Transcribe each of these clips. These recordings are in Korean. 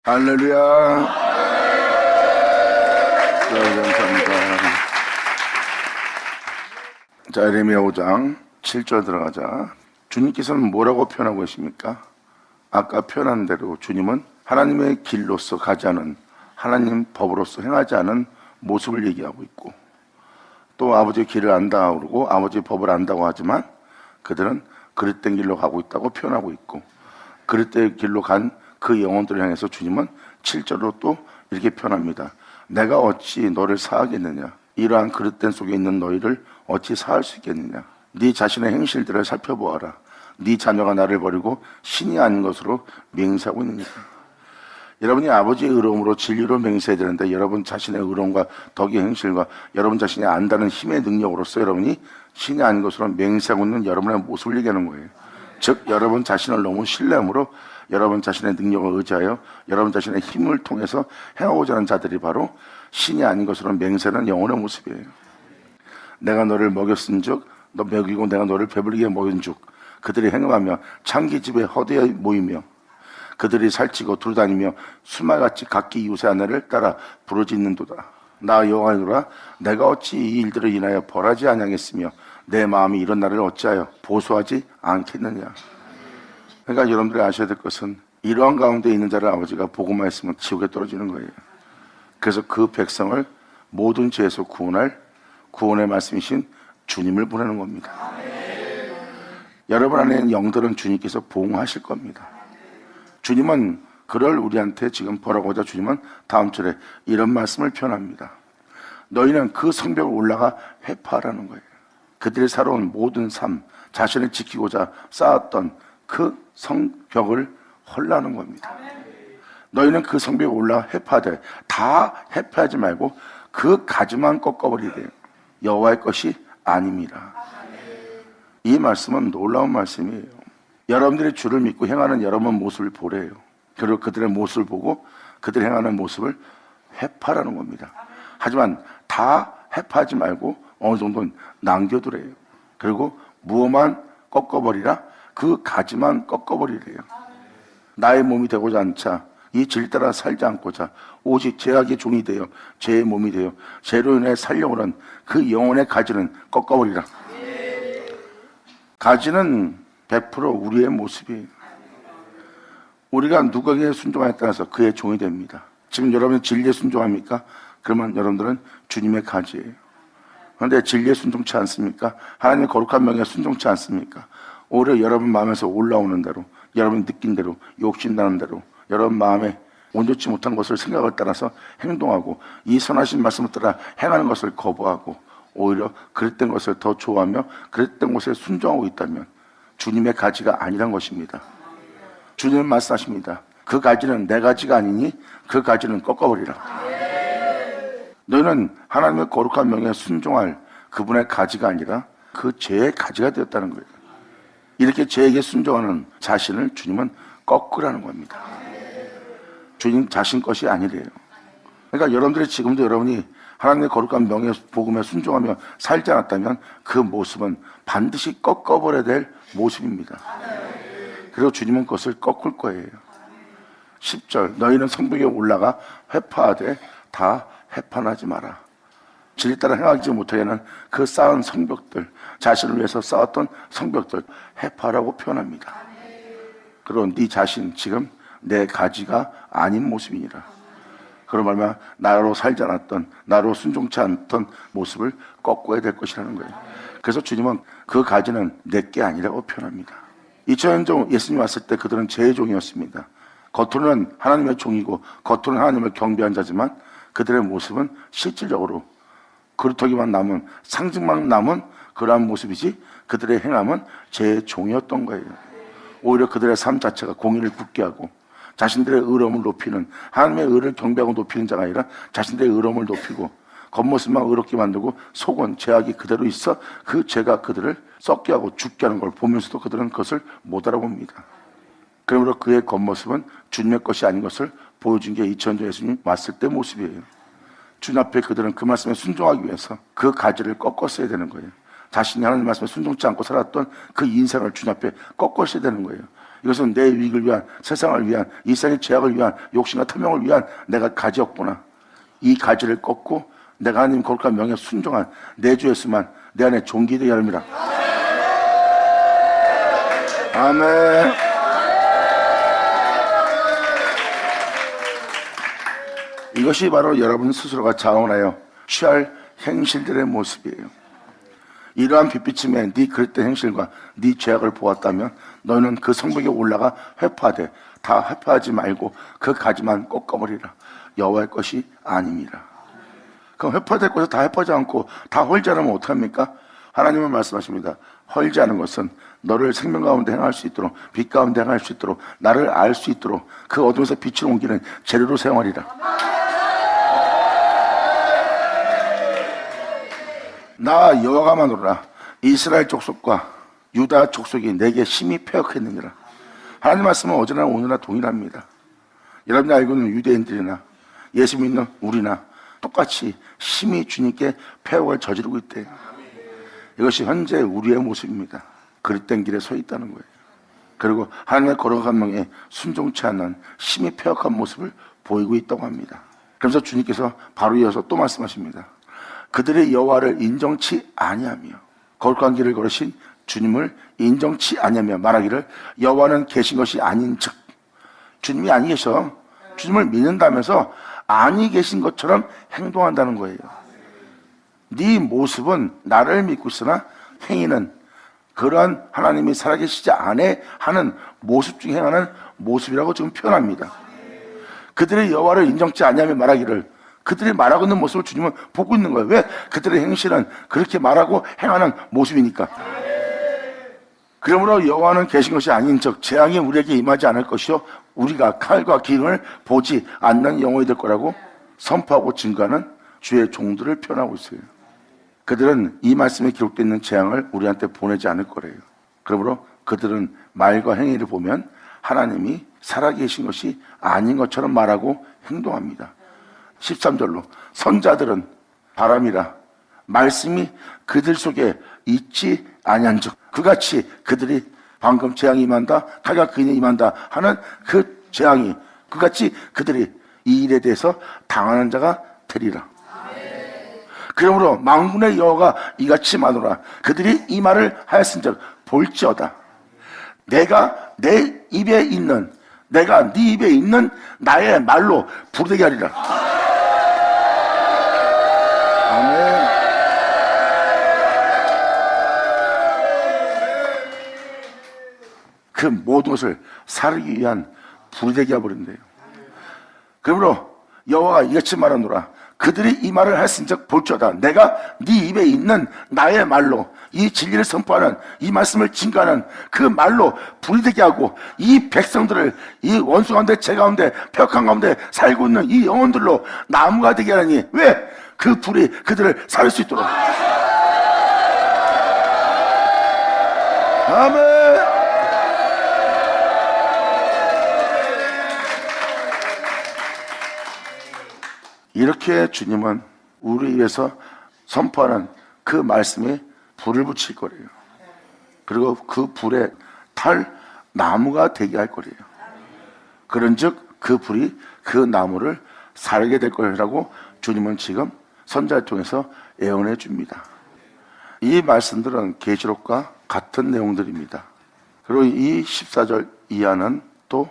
할렐루야. 감사합니다. 자, 예레미야 5장 7절 들어가자. 주님께서는 뭐라고 표현하고 계십니까? 아까 표현한 대로 주님은 하나님의 길로서 가지 않은, 하나님 법으로서 행하지 않은 모습을 얘기하고 있고, 또 아버지의 길을 안다 그러고 아버지의 법을 안다고 하지만 그들은 그릇된 길로 가고 있다고 표현하고 있고, 그릇된 길로 간 그 영혼들을 향해서 주님은 7절로 또 이렇게 표현합니다. 내가 어찌 너를 사하겠느냐? 이러한 그릇된 속에 있는 너희를 어찌 사할 수 있겠느냐? 네 자신의 행실들을 살펴보아라. 네 자녀가 나를 버리고 신이 아닌 것으로 맹세하고 있느니라. 여러분이 아버지의 의로움으로 진리로 맹세해야 되는데, 여러분 자신의 의로움과 덕의 행실과 여러분 자신이 안다는 힘의 능력으로서 여러분이 신이 아닌 것으로 맹세하고 있는 여러분의 모습을 얘기하는 거예요. 즉, 여러분 자신을 너무 신뢰함으로 여러분 자신의 능력을 의지하여 여러분 자신의 힘을 통해서 행하고자 하는 자들이 바로 신이 아닌 것으로 맹세하는 영혼의 모습이에요. 내가 너를 먹였은즉 너 먹이고 내가 너를 배부르게 먹인즉 그들이 행함하며 창기집에 허대에 모이며 그들이 살찌고 두루다니며 수말같이 각기 이웃의 아내를 따라 부르짖는도다. 나 여호와노라. 내가 어찌 이 일들을 인하여 벌하지 아니하겠으며 내 마음이 이런 날을 어찌하여 보수하지 않겠느냐. 그러니까 여러분들이 아셔야 될 것은, 이러한 가운데 있는 자를 아버지가 보고만 했으면 지옥에 떨어지는 거예요. 그래서 그 백성을 모든 죄에서 구원할 구원의 말씀이신 주님을 보내는 겁니다. 여러분 안에 있는 영들은 주님께서 보응하실 겁니다. 주님은 그럴 우리한테 지금 보라고자 주님은 다음 절에 이런 말씀을 표현합니다. 너희는 그 성벽을 올라가 회파하라는 거예요. 그들이 살아온 모든 삶, 자신을 지키고자 쌓았던 그 성벽을 헐라는 겁니다. 너희는 그 성벽에 올라가 회파하되, 다 회파하지 말고 그 가지만 꺾어버리래요. 여호와의 것이 아닙니다. 이 말씀은 놀라운 말씀이에요. 여러분들이 주를 믿고 행하는 여러분 모습을 보래요. 그리고 그들의 모습을 보고 그들이 행하는 모습을 회파하라는 겁니다. 하지만 다 회파하지 말고 어느 정도는 남겨두래요. 그리고 무엇만 꺾어버리라? 그 가지만 꺾어버리래요. 나의 몸이 되고자 않자, 이 질 따라 살지 않고자 오직 죄악의 종이 되어 죄의 몸이 되어 죄로 인해 살려고 하는 그 영혼의 가지는 꺾어버리라. 가지는 100% 우리의 모습이에요. 우리가 누구에게 순종하에 따라서 그의 종이 됩니다. 지금 여러분 진리에 순종합니까? 그러면 여러분들은 주님의 가지예요. 그런데 진리에 순종치 않습니까? 하나님의 거룩한 명예에 순종치 않습니까? 오히려 여러분 마음에서 올라오는 대로, 여러분이 느낀 대로, 욕심나는 대로, 여러분 마음에 온전치 못한 것을 생각을 따라서 행동하고 이 선하신 말씀을 따라 행하는 것을 거부하고 오히려 그릇된 것을 더 좋아하며 그릇된 것에 순종하고 있다면 주님의 가지가 아니란 것입니다. 주님은 말씀하십니다. 그 가지는 내 가지가 아니니 그 가지는 꺾어버리라. 너희는 하나님의 거룩한 명예에 순종할 그분의 가지가 아니라 그 죄의 가지가 되었다는 거예요. 이렇게 죄에게 순종하는 자신을 주님은 꺾으라는 겁니다. 주님 자신 것이 아니래요. 그러니까 여러분들이 지금도 여러분이 하나님의 거룩한 명예 복음에 순종하며 살지 않았다면 그 모습은 반드시 꺾어버려야 될 모습입니다. 그리고 주님은 그것을 꺾을 거예요. 10절 너희는 성벽에 올라가 회파하되 다 회판하지 마라. 진리 따라 행하지 못하게 하는 그 쌓은 성벽들, 자신을 위해서 쌓았던 성벽들 회파라고 표현합니다. 그리고 네 자신 지금 내 가지가 아닌 모습이니라. 그런 말만 나로 살지 않았던, 나로 순종치 않던 모습을 꺾어야 될 것이라는 거예요. 그래서 주님은 그 가지는 내게 아니라고 표현합니다. 2000년 전 예수님 왔을 때 그들은 죄의 종이었습니다. 겉으로는 하나님의 종이고 겉으로는 하나님을 경배한 자지만 그들의 모습은 실질적으로 그릇하기만 남은, 상징만 남은 그러한 모습이지 그들의 행함은 죄의 종이었던 거예요. 오히려 그들의 삶 자체가 공의를 굳게 하고 자신들의 의로움을 높이는, 하나님의 의를 경배하고 높이는 자가 아니라 자신들의 의로움을 높이고 겉모습만 의롭게 만들고 속은 죄악이 그대로 있어 그 죄가 그들을 썩게 하고 죽게 하는 걸 보면서도 그들은 그것을 못 알아봅니다. 그러므로 그의 겉모습은 주님의 것이 아닌 것을 보여준 게 2000년 전 예수님 왔을 때 모습이에요. 주님 앞에 그들은 그 말씀에 순종하기 위해서 그 가지를 꺾었어야 되는 거예요. 자신이 하나님 말씀에 순종치 않고 살았던 그 인생을 주님 앞에 꺾었어야 되는 거예요. 이것은 내 유익을 위한, 세상을 위한, 이 세상의 죄악을 위한, 욕심과 탐욕을 위한 내가 가지였구나. 이 가지를 꺾고 내가 하나님 거룩한 명예에 순종한 내 주 예수만 내 안에 존귀되게 하렵니다. 아멘. 이것이 바로 여러분 스스로가 자원하여 취할 행실들의 모습이에요. 이러한 빛비침에 네 그릇된 행실과 네 죄악을 보았다면 너희는 그 성벽에 올라가 회파하되 다 회파하지 말고 그 가지만 꺾어버리라. 여호와의 것이 아닙니다. 그럼 회파될 것을 다 회파하지 않고 다 헐지 않으면 어떡합니까? 하나님은 말씀하십니다. 헐지 않은 것은 너를 생명 가운데 행할 수 있도록, 빛 가운데 행할 수 있도록, 나를 알 수 있도록 그 어둠에서 빛을 옮기는 재료로 사용하리라. 나 여호와가 마노라. 이스라엘 족속과 유다 족속이 내게 심히 패역했느니라. 하나님 말씀은 어제나 오늘나 동일합니다. 여러분이 알고 있는 유대인들이나 예수 믿는 우리나 똑같이 심히 주님께 패역을 저지르고 있대요. 이것이 현재 우리의 모습입니다. 그릇된 길에 서 있다는 거예요. 그리고 하나님의 거룩한 명에 순종치 않는 심히 패역한 모습을 보이고 있다고 합니다. 그래서 주님께서 바로 이어서 또 말씀하십니다. 그들의 여호와를 인정치 아니하며 거룩한 길을 걸으신 주님을 인정치 아니하며 말하기를 여호와는 계신 것이 아닌 즉, 주님이 아니 계셔. 주님을 믿는다면서 아니 계신 것처럼 행동한다는 거예요. 네 모습은 나를 믿고 있으나 행위는 그러한 하나님이 살아계시지 않아 하는 모습 중에 행하는 모습이라고 지금 표현합니다. 그들의 여호와를 인정치 아니하며 말하기를, 그들이 말하고 있는 모습을 주님은 보고 있는 거예요. 왜? 그들의 행실은 그렇게 말하고 행하는 모습이니까. 그러므로 여호와는 계신 것이 아닌 즉 재앙이 우리에게 임하지 않을 것이요 우리가 칼과 기름을 보지 않는 영혼이 될 거라고 선포하고 증거하는 주의 종들을 표현하고 있어요. 그들은 이 말씀에 기록되어 있는 재앙을 우리한테 보내지 않을 거래요. 그러므로 그들은 말과 행위를 보면 하나님이 살아계신 것이 아닌 것처럼 말하고 행동합니다. 13절로 선자들은 바람이라 말씀이 그들 속에 있지 아니한즉 그같이 그들이 방금 재앙이 임한다, 칼과 그인이 임한다 하는 그 재앙이 그같이 그들이 이 일에 대해서 당하는 자가 되리라. 그러므로 만군의 여호와가 이같이 마노라. 그들이 이 말을 하였은즉 볼지어다. 내가 내 입에 있는, 내가 네 입에 있는 나의 말로 부르게 하리라. 아멘. 그 모든 것을 살기 위한 부르게 해버린대요. 그러므로 여호와가 이같이 말하노라. 그들이 이 말을 했은즉 볼지어다. 내가 네 입에 있는 나의 말로 이 진리를 선포하는 이 말씀을 증거하는 그 말로 불이 되게 하고 이 백성들을 이 원수 가운데 죄 가운데 폐역한 가운데 살고 있는 이 영혼들로 나무가 되게 하니 왜? 그 불이 그들을 살릴 수 있도록. 아멘. 이렇게 주님은 우리 위해서 선포하는 그 말씀에 불을 붙일 거래요. 그리고 그 불에 탈 나무가 되게 할 거래요. 그런즉 그 불이 그 나무를 살게 될 거라고 주님은 지금 선자를 통해서 예언해 줍니다. 이 말씀들은 계시록과 같은 내용들입니다. 그리고 이 14절 이하는 또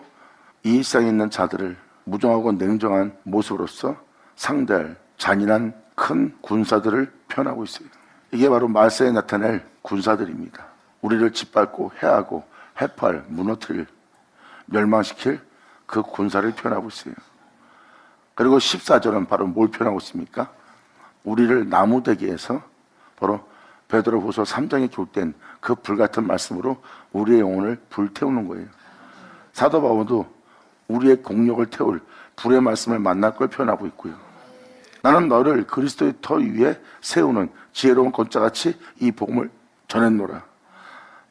이 세상에 있는 자들을 무정하고 냉정한 모습으로서 상대할 잔인한 큰 군사들을 표현하고 있어요. 이게 바로 말세에 나타낼 군사들입니다. 우리를 짓밟고 해하고 해팔, 무너뜨릴, 멸망시킬 그 군사를 표현하고 있어요. 그리고 14절은 바로 뭘 표현하고 있습니까? 우리를 나무되게 해서 바로 베드로후서 3장에 기록된 그 불같은 말씀으로 우리의 영혼을 불태우는 거예요. 사도 바울도 우리의 공력을 태울 불의 말씀을 만날 걸 표현하고 있고요. 나는 너를 그리스도의 터 위에 세우는 지혜로운 권자같이 이 복음을 전했노라.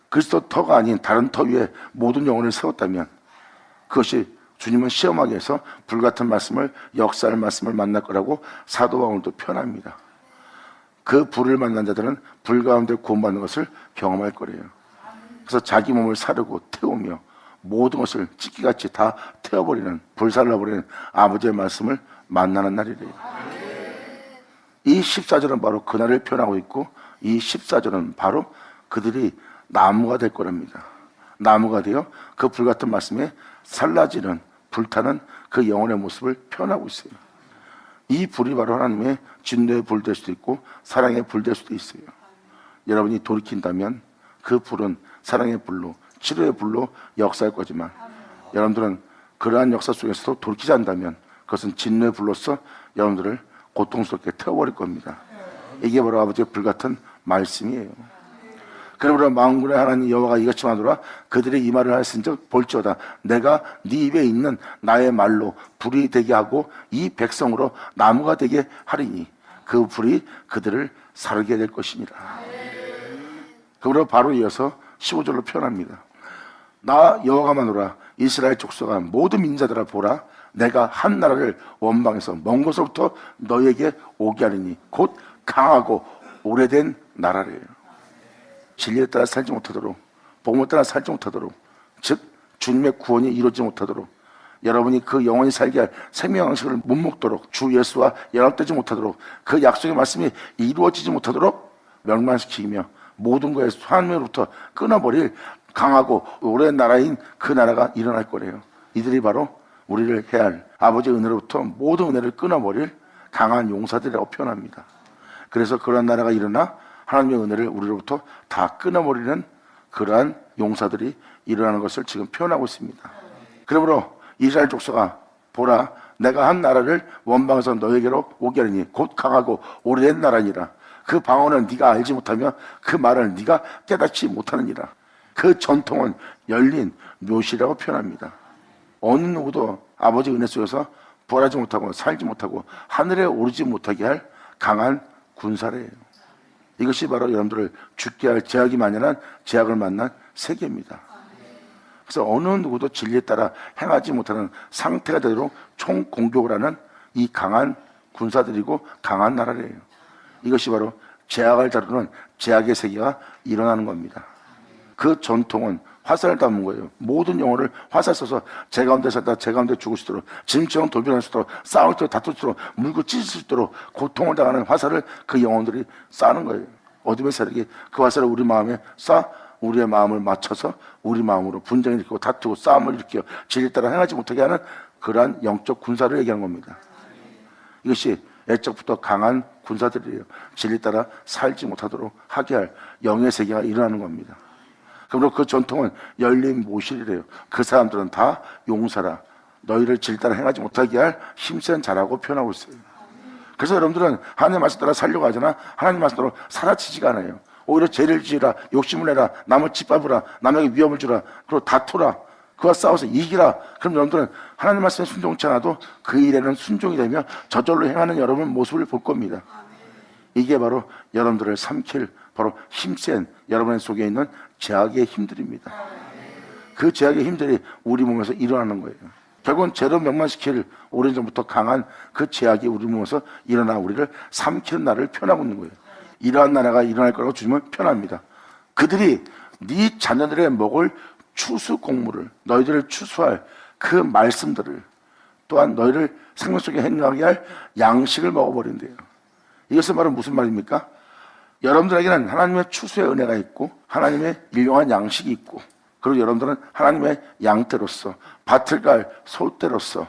그리스도 터가 아닌 다른 터 위에 모든 영혼을 세웠다면 그것이 주님은 시험하게 해서 불같은 말씀을, 역사할 말씀을 만날 거라고 사도 바울도 표현합니다. 그 불을 만난 자들은 불 가운데 구원받는 것을 경험할 거래요. 그래서 자기 몸을 사르고 태우며 모든 것을 찢기같이 다 태워버리는, 불살라버리는 아버지의 말씀을 만나는 날이래요. 이 14절은 바로 그날을 표현하고 있고, 이 14절은 바로 그들이 나무가 될 거랍니다. 나무가 되어 그 불같은 말씀에 살라지는, 불타는 그 영혼의 모습을 표현하고 있어요. 이 불이 바로 하나님의 진노의 불 될 수도 있고 사랑의 불 될 수도 있어요. 여러분이 돌이킨다면 그 불은 사랑의 불로, 치료의 불로 역사할 거지만, 여러분들은 그러한 역사 속에서도 돌이키지 않는다면 그것은 진노의 불로서 여러분들을 고통스럽게 태워버릴 겁니다. 이게 바로 아버지의 불같은 말씀이에요. 그러므로 만군의 하나님 여호와가 이같이 말하노라. 그들이 이 말을 하였은즉 볼지어다 내가 네 입에 있는 나의 말로 불이 되게 하고 이 백성으로 나무가 되게 하리니 그 불이 그들을 살게 될 것이니라. 그러므로 바로 이어서 15절로 표현합니다. 나 여호와가 말하노라. 이스라엘 족속아 모든 민자들아 보라. 내가 한 나라를 원방에서 먼 곳으로부터 너에게 오게 하리니 곧 강하고 오래된 나라래요. 진리에 따라 살지 못하도록, 복음에 따라 살지 못하도록, 즉 주님의 구원이 이루어지지 못하도록, 여러분이 그 영원히 살게 할 생명 양식을 못 먹도록, 주 예수와 연합되지 못하도록, 그 약속의 말씀이 이루어지지 못하도록 멸망시키며 모든 것에 하나님으로부터 끊어버릴 강하고 오랜 나라인 그 나라가 일어날 거래요. 이들이 바로 우리를 해야 할 아버지의 은혜로부터 모든 은혜를 끊어버릴 강한 용사들이라고 표현합니다. 그래서 그러한 나라가 일어나 하나님의 은혜를 우리로부터 다 끊어버리는 그러한 용사들이 일어나는 것을 지금 표현하고 있습니다. 그러므로 이스라엘 족속아 보라. 내가 한 나라를 원방에서 너에게로 오게 하리니 곧 강하고 오래된 나라니라. 그 방언은 네가 알지 못하며 그 말을 네가 깨닫지 못하느니라. 그 전통은 열린 묘시라고 표현합니다. 어느 누구도 아버지 은혜 속에서 부활하지 못하고 살지 못하고 하늘에 오르지 못하게 할 강한 군사래요. 이것이 바로 여러분들을 죽게 할 제약이 만연한 제약을 만난 세계입니다. 그래서 어느 누구도 진리에 따라 행하지 못하는 상태가 되도록 총공격을 하는 이 강한 군사들이고 강한 나라래요. 이것이 바로 제약을 다루는 제약의 세계가 일어나는 겁니다. 그 전통은 화살을 담은 거예요. 모든 영혼을 화살 쏘서 제 가운데 살다 제 가운데 죽을 수 있도록, 짐처럼 돌변할 수 있도록, 싸울 수 있도록, 다툴 수 있도록, 물고 찢을 수 있도록 고통을 당하는 화살을 그 영혼들이 쏴는 거예요. 어둠의 세력이 그 화살을 우리 마음에 쏴 우리의 마음을 맞춰서 우리 마음으로 분쟁을 일으키고 다투고 싸움을 일으켜 진리에 따라 행하지 못하게 하는 그러한 영적 군사를 얘기하는 겁니다. 이것이 애적부터 강한 군사들이에요. 진리에 따라 살지 못하도록 하게 할 영의 세계가 일어나는 겁니다. 그러므로 그 전통은 열린 모실이래요. 그 사람들은 다 용사라. 너희를 진리 따라 행하지 못하게 할 힘센 자라고 표현하고 있어요. 그래서 여러분들은 하나님의 말씀 따라 살려고 하잖아. 하나님의 말씀대로 살아치지가 않아요. 오히려 죄를 지으라, 욕심을 내라, 남을 짓밟으라, 남에게 위협을 주라, 그리고 다투라, 그와 싸워서 이기라. 그럼 여러분들은 하나님 말씀에 순종치 않아도 그 일에는 순종이 되며 저절로 행하는 여러분 모습을 볼 겁니다. 이게 바로 여러분들을 삼킬 바로 힘센 여러분 속에 있는 제약의 힘들입니다. 그 제약의 힘들이 우리 몸에서 일어나는 거예요. 결국은 죄로 멸망시킬 오래전부터 강한 그 제약이 우리 몸에서 일어나 우리를 삼키는 날을 표현하고 있는 거예요. 이러한 나라가 일어날 거라고 주님은 표현합니다. 그들이 네 자녀들의 먹을 추수 곡물을, 너희들을 추수할 그 말씀들을, 또한 너희를 생명 속에 행하게 할 양식을 먹어버린대요. 이것은 바로 무슨 말입니까? 여러분들에게는 하나님의 추수의 은혜가 있고 하나님의 일용한 양식이 있고, 그리고 여러분들은 하나님의 양떼로서, 밭을 갈 솔떼로서,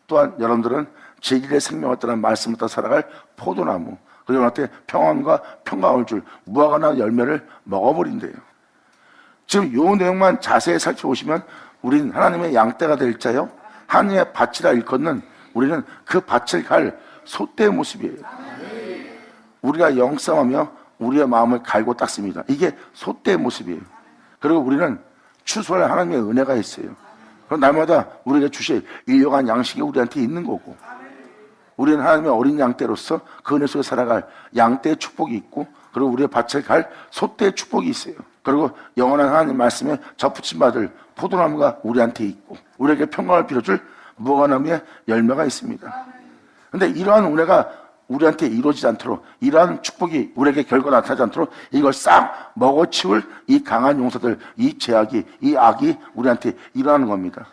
또한 여러분들은 제1의 생명을 따라 말씀을 따라 살아갈 포도나무, 그리고 여러분한테 평안과 평강을 줄 무화과나 열매를 먹어버린대요. 지금 이 내용만 자세히 살펴보시면 우리는 하나님의 양떼가 될 자요, 하나님의 밭이라 일컫는 우리는 그 밭을 갈 소떼의 모습이에요. 우리가 영싸움하며 우리의 마음을 갈고 닦습니다. 이게 소떼의 모습이에요. 그리고 우리는 추수할 하나님의 은혜가 있어요. 그럼 날마다 우리가 주실 일용한 양식이 우리한테 있는 거고, 우리는 하나님의 어린 양떼로서 그 은혜 속에 살아갈 양떼의 축복이 있고, 그리고 우리의 밭을 갈 소떼의 축복이 있어요. 그리고 영원한 하나님 말씀에 접붙임 받을 포도나무가 우리한테 있고, 우리에게 평강을 빌어줄 무화과나무의 열매가 있습니다. 그런데 이러한 은혜가 우리한테 이루어지지 않도록, 이러한 축복이 우리에게 결과 나타나지 않도록 이걸 싹 먹어치울 이 강한 용사들, 이 제약이, 이 악이 우리한테 일어나는 겁니다.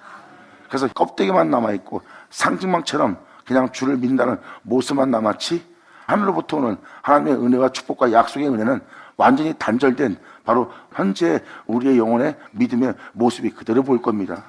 그래서 껍데기만 남아있고 상징망처럼 그냥 주를 믿는다는 모습만 남았지, 하늘로부터 오는 하나님의 은혜와 축복과 약속의 은혜는 완전히 단절된 바로 현재 우리의 영혼의 믿음의 모습이 그대로 보일 겁니다.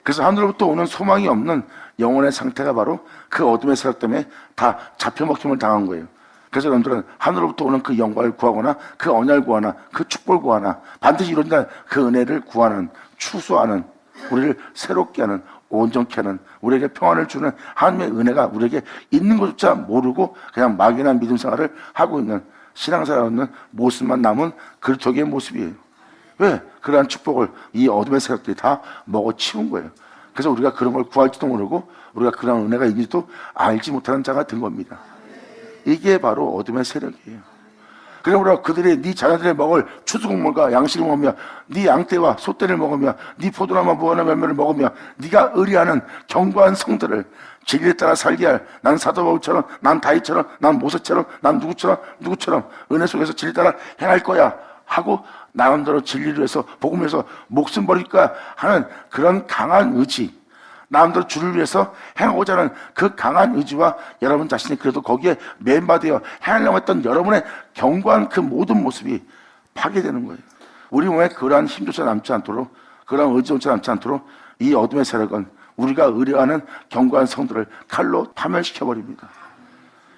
그래서 하늘로부터 오는 소망이 없는 영혼의 상태가 바로 그 어둠의 세력 때문에 다 잡혀먹힘을 당한 거예요. 그래서 여러분들은 하늘로부터 오는 그 영광을 구하거나 그 언약을 구하나 그 축복을 구하나 반드시 이루어진다는 그 은혜를 구하는, 추수하는, 우리를 새롭게 하는, 온전케 하는, 우리에게 평안을 주는 하나님의 은혜가 우리에게 있는 것조차 모르고 그냥 막연한 믿음 생활을 하고 있는, 신앙생활하는 모습만 남은 그리스도의 모습이에요. 왜? 그러한 축복을 이 어둠의 세력들이 다 먹어치운 거예요. 그래서 우리가 그런 걸 구할지도 모르고 우리가 그런 은혜가 있는지도 알지 못하는 자가 된 겁니다. 이게 바로 어둠의 세력이에요. 그래 우리가 그들이 네 자녀들의 먹을 추수곡물과 양식을 먹으며 네 양떼와 소떼를 먹으며 네 포도나무 무화과 열매를 먹으며 네가 의리하는 견고한 성들을 진리에 따라 살게 할, 난 사도 바울처럼, 난 다윗처럼, 난 모세처럼, 난 누구처럼 은혜 속에서 진리 따라 행할 거야 하고 나름대로 진리를 위해서, 복음을 위해서 목숨 버릴 거야 하는 그런 강한 의지, 나름대로 주를 위해서 행하고자 하는 그 강한 의지와 여러분 자신이 그래도 거기에 멤버되어 행하려고 했던 여러분의 견고한 그 모든 모습이 파괴되는 거예요. 우리 몸에 그러한 힘조차 남지 않도록, 그러한 의지조차 남지 않도록 이 어둠의 세력은 우리가 의뢰하는 견고한 성들을 칼로 파멸시켜버립니다.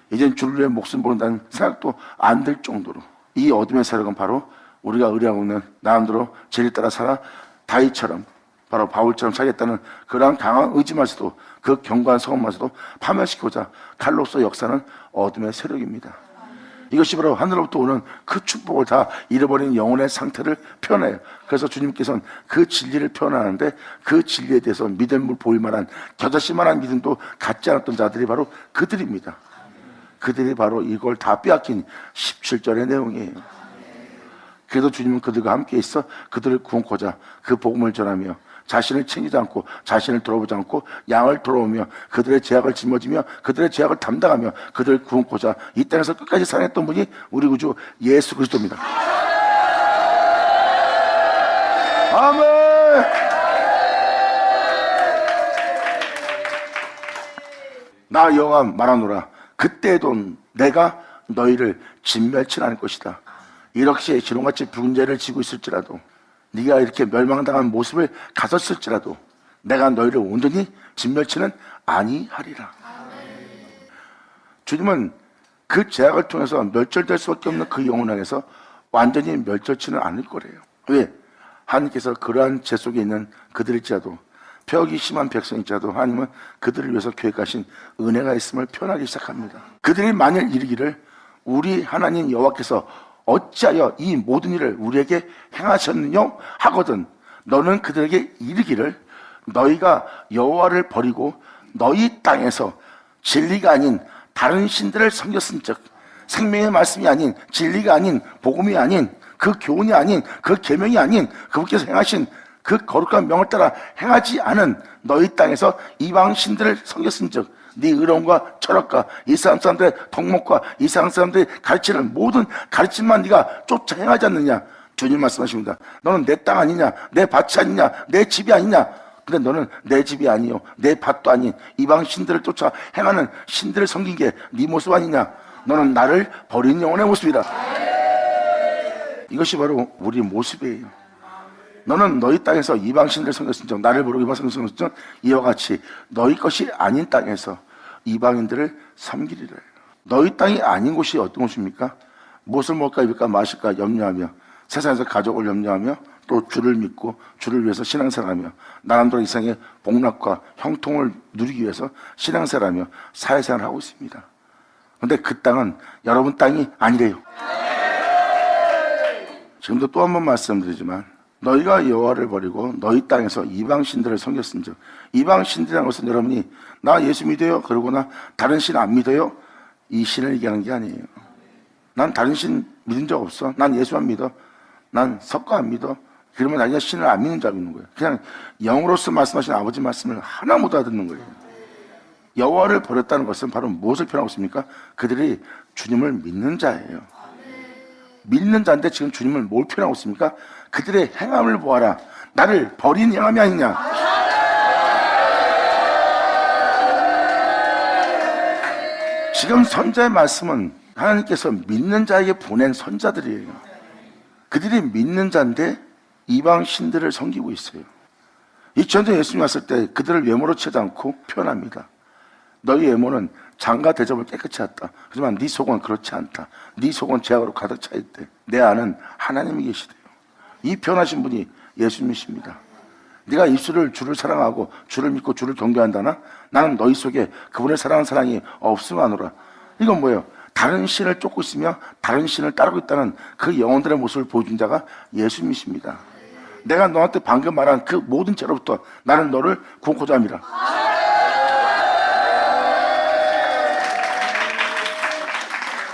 이젠 주를 위해 목숨 버린다는 생각도 안 들 정도로 이 어둠의 세력은 바로 우리가 의뢰하고 있는 나름대로 진리 따라 살아 다윗처럼, 바로 바울처럼 살겠다는 그러한 강한 의지마저도, 그 견고한 성마저도 파멸시키고자 칼로서 역사는 어둠의 세력입니다. 이것이 바로 하늘로부터 오는 그 축복을 다 잃어버린 영혼의 상태를 표현해요. 그래서 주님께서는 그 진리를 표현하는데 그 진리에 대해서 믿음을 보일 만한, 겨자씨 만한 믿음도 갖지 않았던 자들이 바로 그들입니다. 그들이 바로 이걸 다 빼앗긴 17절의 내용이에요. 그래도 주님은 그들과 함께 있어 그들을 구원코자 그 복음을 전하며 자신을 챙기지 않고 자신을 돌아보지 않고 양을 돌아오며 그들의 죄악을 짊어지며 그들의 죄악을 담당하며 그들을 구원코자 이 땅에서 끝까지 살아냈던 분이 우리 구주 예수 그리스도입니다. 아멘. 나 여호와 말하노라, 그때에도 내가 너희를 진멸치 않을 것이다. 이렇게 지롱같이 붉은 죄를 지고 있을지라도, 네가 이렇게 멸망당한 모습을 가졌을지라도 내가 너희를 온전히 진멸치는 아니하리라. 주님은 그 죄악을 통해서 멸절될 수밖에 없는 그 영혼 안에서 완전히 멸절치는 않을 거래요. 왜? 하나님께서 그러한 죄 속에 있는 그들일지라도, 폐역이 심한 백성일지라도 하나님은 그들을 위해서 계획하신 은혜가 있음을 표현하기 시작합니다. 그들이 만일 이르기를 우리 하나님 여호와께서 어찌하여 이 모든 일을 우리에게 행하셨느냐 하거든 너는 그들에게 이르기를 너희가 여호와를 버리고 너희 땅에서 진리가 아닌 다른 신들을 섬겼은즉, 생명의 말씀이 아닌, 진리가 아닌, 복음이 아닌, 그 교훈이 아닌, 그 계명이 아닌 그분께서 행하신 그 거룩한 명을 따라 행하지 않은 너희 땅에서 이방 신들을 섬겼은즉 네 의로움과 철학과 이 세상 사람들의 덕목과 이 세상 사람들이 가르치는 모든 가르침만 네가 쫓아 행하지 않느냐. 주님 말씀하십니다. 너는 내 땅 아니냐, 내 밭이 아니냐, 내 집이 아니냐. 근데 너는 내 집이 아니요, 내 밭도 아닌 이방 신들을 쫓아 행하는 신들을 섬긴 게 네 모습 아니냐. 너는 나를 버린 영혼의 모습이다. 이것이 바로 우리 모습이에요. 너는 너희 땅에서 이방신들을 섬겼은즉, 나를 모르고 이방신들을 섬겼은즉 이와 같이 너희 것이 아닌 땅에서 이방인들을 섬기리라. 너희 땅이 아닌 곳이 어떤 곳입니까? 무엇을 먹을까 입을까 마실까 염려하며, 세상에서 가족을 염려하며, 또 주를 믿고 주를 위해서 신앙생활하며 나름대로 이 세상의 복락과 형통을 누리기 위해서 신앙생활하며 사회생활을 하고 있습니다. 그런데 그 땅은 여러분 땅이 아니래요. 지금도 또 한 번 말씀드리지만, 너희가 여호와를 버리고 너희 땅에서 이방신들을 섬겼은즉, 이방신들이라는 것은 여러분이 나 예수 믿어요 그러거나 다른 신 안 믿어요 이 신을 얘기하는 게 아니에요. 난 다른 신 믿은 적 없어, 난 예수만 믿어, 난 석가 안 믿어, 그러면 자기가 신을 안 믿는 줄 믿는 거예요. 그냥 영으로서 말씀하신 아버지 말씀을 하나 못 알아듣는 거예요. 여호와를 버렸다는 것은 바로 무엇을 표현하고 있습니까? 그들이 주님을 믿는 자예요. 믿는 자인데 지금 주님을 뭘 표현하고 있습니까? 그들의 행함을 보아라. 나를 버린 행함이 아니냐. 지금 선자의 말씀은 하나님께서 믿는 자에게 보낸 선자들이에요. 그들이 믿는 자인데 이방 신들을 섬기고 있어요. 2000년 예수님 왔을 때 그들을 외모로 치지 않고 표현합니다. 너희 외모는 장과 대접을 깨끗이 했다. 하지만 네 속은 그렇지 않다. 네 속은 죄악으로 가득 차 있대. 내 안은 하나님이 계시대요. 이 표현하신 분이 예수님이십니다. 네가 입술을 주를 사랑하고 주를 믿고 주를 경배한다나? 나는 너희 속에 그분을 사랑하는 사랑이 없음하노라. 이건 뭐예요? 다른 신을 쫓고 있으며 다른 신을 따르고 있다는 그 영혼들의 모습을 보여준 자가 예수님이십니다. 내가 너한테 방금 말한 그 모든 죄로부터 나는 너를 구원코자 함이라.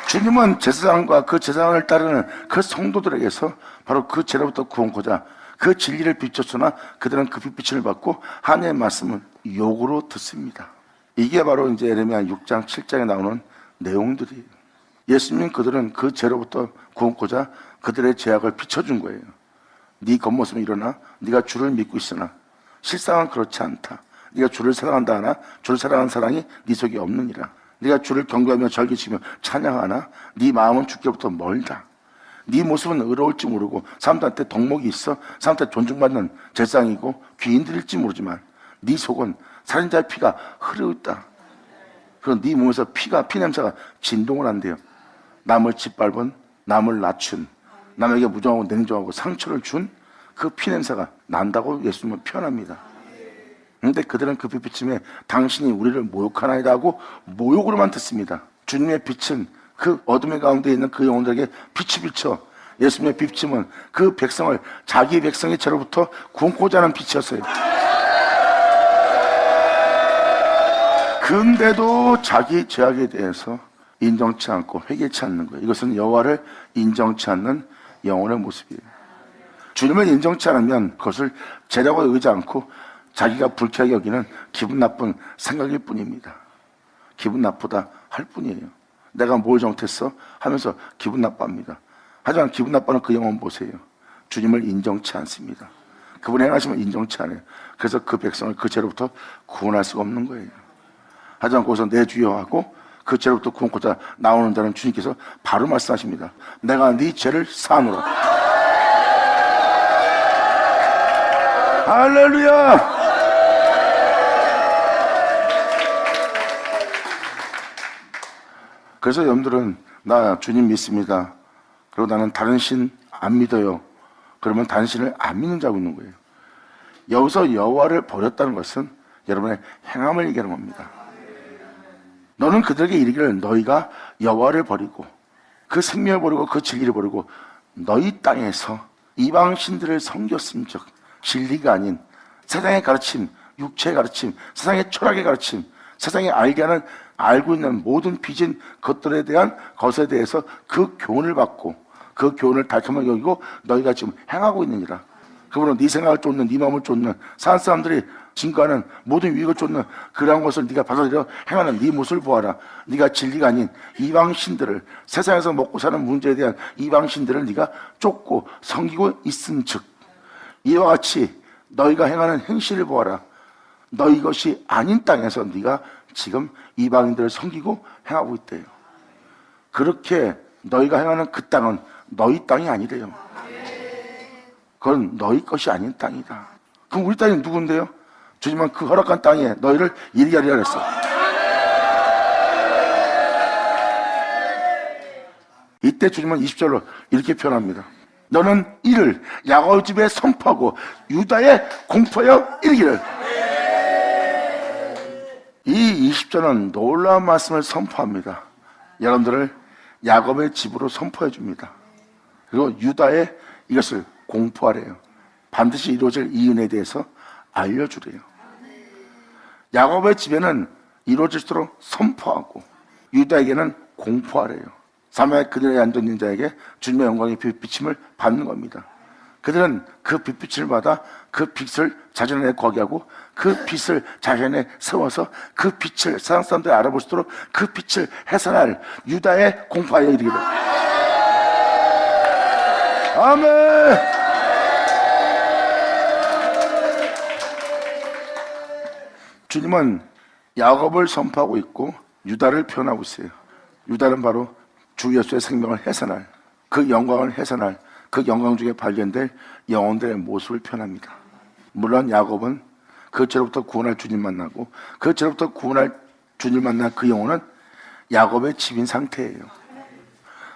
주님은 제사장과 그 제사장을 따르는 그 성도들에게서 바로 그 죄로부터 구원코자 그 진리를 비췄으나 그들은 그 빛을 받고 하나님의 말씀을 욕으로 듣습니다. 이게 바로 이제 예레미야 6장 7장에 나오는 내용들이에요. 예수님 그들은 그 죄로부터 구원코자 그들의 죄악을 비춰준 거예요. 네 겉모습은 일어나 네가 주를 믿고 있으나 실상은 그렇지 않다. 네가 주를 사랑한다 하나 주를 사랑하는 사랑이 네 속에 없느니라. 네가 주를 경배하며 절기치며 찬양하나 네 마음은 주께로부터 멀다. 네 모습은 의로울지 모르고 사람들한테 덕목이 있어 사람한테 존중받는 제사장이고 귀인들일지 모르지만 네 속은 살인자의 피가 흐르고 있다. 그리고 네 몸에서 피 냄새가 진동을 한대요. 남을 짓밟은, 남을 낮춘, 남에게 무정하고 냉정하고 상처를 준 그 피 냄새가 난다고 예수님은 표현합니다. 그런데 그들은 그 빛비침에 당신이 우리를 모욕하나이다 하고 모욕으로만 듣습니다. 주님의 빛은 그 어둠의 가운데 있는 그 영혼들에게 빛이 비쳐 예수님의 빛침은 그 백성을 자기 백성의 죄로부터 구원코자 하는 빛이었어요. 근데도 자기 죄악에 대해서 인정치 않고 회개치 않는 거예요. 이것은 여호와를 인정치 않는 영혼의 모습이에요. 주님을 인정치 않으면 그것을 죄라고 여기지 않고 자기가 불쾌하게 여기는 기분 나쁜 생각일 뿐입니다. 기분 나쁘다 할 뿐이에요. 내가 뭘 잘못했어? 하면서 기분 나빠합니다. 하지만 기분 나빠하는 그 영혼 보세요. 주님을 인정치 않습니다. 그분의 행하심을 인정치 않아요. 그래서 그 백성을 그 죄로부터 구원할 수가 없는 거예요. 하지만 거기서 내 주여 하고 그 죄로부터 구원코자 나오는 자는 주님께서 바로 말씀하십니다. 내가 네 죄를 사하노라. 할렐루야! 그래서 여러분들은 나 주님 믿습니다. 그리고 나는 다른 신 안 믿어요. 그러면 다른 신을 안 믿는 자고 있는 거예요. 여기서 여호와를 버렸다는 것은 여러분의 행함을 얘기하는 겁니다. 너는 그들에게 이르기를 너희가 여호와를 버리고 그 생명을 버리고 그 진리를 버리고 너희 땅에서 이방 신들을 섬겼음즉 진리가 아닌 세상의 가르침, 육체의 가르침, 세상의 철학의 가르침, 세상에 알고 있는 모든 빚진 것들에 대한 것에 대해서 그 교훈을 받고 그 교훈을 달콤하게 여기고 너희가 지금 행하고 있느니라. 그분은 네 생각을 쫓는, 네 마음을 쫓는, 산 사람들이 증거하는 모든 유익을 쫓는 그러한 것을 네가 받아들여 행하는 네 모습을 보아라. 네가 진리가 아닌 이방신들을, 세상에서 먹고 사는 문제에 대한 이방신들을 네가 쫓고 섬기고 있은즉 이와 같이 너희가 행하는 행실을 보아라. 너희 것이 아닌 땅에서 네가 지금 이방인들을 섬기고 행하고 있대요. 그렇게 너희가 행하는 그 땅은 너희 땅이 아니래요. 그건 너희 것이 아닌 땅이다. 그럼 우리 땅이 누군데요? 주님은 그 허락한 땅에 너희를 이르게 하리라 그랬어. 이때 주님은 20절로 이렇게 표현합니다. 너는 이를 야곱 집에 선포하고 유다에 공포하여 이르기를. 이 20절은 놀라운 말씀을 선포합니다. 여러분들을 야곱의 집으로 선포해 줍니다. 그리고 유다에 이것을 공포하래요. 반드시 이루어질 이 은혜에 대해서 알려주래요. 야곱의 집에는 이루어질수록 선포하고 유다에게는 공포하래요. 사마의 그늘에 앉아있는 자에게 주님의 영광의 비침을 받는 겁니다. 그들은 그 빛빛을 받아 그 빛을 자신 안에 거하게 하고 그 빛을 자신 안에 세워서 그 빛을 세상 사람들이 알아볼 수 있도록 그 빛을 해산할 유다의 공파에 이르게 됩니다. 아멘. 주님은 야곱을 선포하고 있고 유다를 표현하고 있어요. 유다는 바로 주 예수의 생명을 해산할, 그 영광을 해산할, 그 영광 중에 발견될 영혼들의 모습을 표현합니다. 물론 야곱은 그 죄로부터 구원할 주님 만나고 그 죄로부터 구원할 주님 만난 그 영혼은 야곱의 집인 상태예요.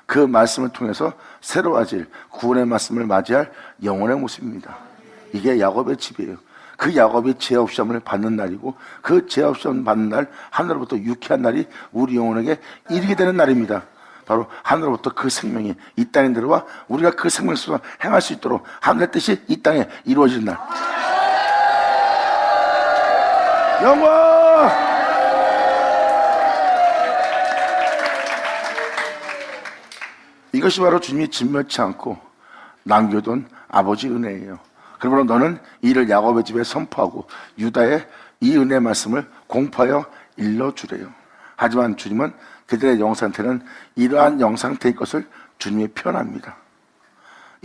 그 말씀을 통해서 새로워질 구원의 말씀을 맞이할 영혼의 모습입니다. 이게 야곱의 집이에요. 그 야곱이 죄업 시험을 받는 날이고 그 죄업 시험 받는 날 하늘로부터 유쾌한 날이 우리 영혼에게 이르게 되는 날입니다. 바로 하늘로부터 그 생명이 이 땅에 들어와 우리가 그 생명 속에서 행할 수 있도록 하늘의 뜻이 이 땅에 이루어지는 날. 영광! 이것이 바로 주님이 진멸치 않고 남겨둔 아버지 은혜예요. 그러므로 너는 이를 야곱의 집에 선포하고 유다의 이 은혜의 말씀을 공포하여 일러주래요. 하지만 주님은 그들의 영상태는 이러한 영상태일 것을 주님이 표현합니다.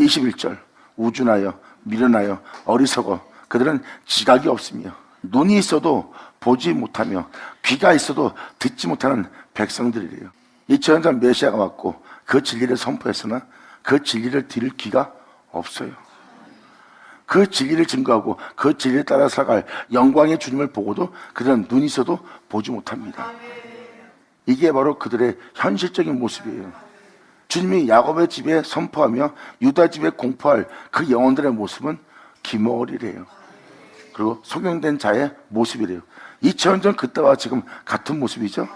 21절 우준하여 미련하여 어리석어 그들은 지각이 없으며 눈이 있어도 보지 못하며 귀가 있어도 듣지 못하는 백성들이래요. 2000년 전 메시아가 왔고 그 진리를 선포했으나 그 진리를 들을 귀가 없어요. 그 진리를 증거하고 그 진리를 따라 살아갈 영광의 주님을 보고도 그들은 눈이 있어도 보지 못합니다. 이게 바로 그들의 현실적인 모습이에요. 주님이 야곱의 집에 선포하며 유다 집에 공포할 그 영혼들의 모습은 기머리래요. 그리고 소경된 자의 모습이래요. 2000년 전 그때와 지금 같은 모습이죠.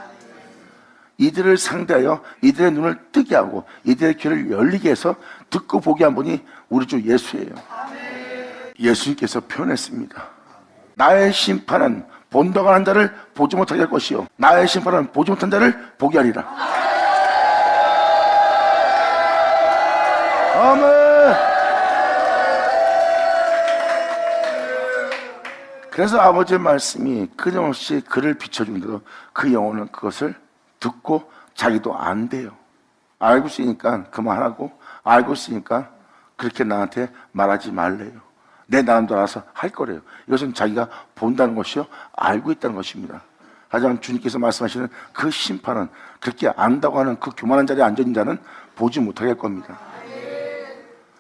이들을 상대하여 이들의 눈을 뜨게 하고 이들의 귀를 열리게 해서 듣고 보게 한 분이 우리 주 예수예요. 예수님께서 표현했습니다. 나의 심판은 본다고 하는 자를 보지 못하게 할 것이요 나의 심판은 보지 못한 자를 보게 하리라. 아멘. 그래서 아버지의 말씀이 끊임없이 그를 비춰준대로 그 영혼은 그것을 듣고 자기도 안 돼요. 알고 있으니까 그만하고 알고 있으니까 그렇게 나한테 말하지 말래요. 내 나름대로 알아서 할 거래요. 이것은 자기가 본다는 것이요 알고 있다는 것입니다. 하지만 주님께서 말씀하시는 그 심판은 그렇게 안다고 하는 그 교만한 자리에 앉아있는 자는 보지 못하게 할 겁니다.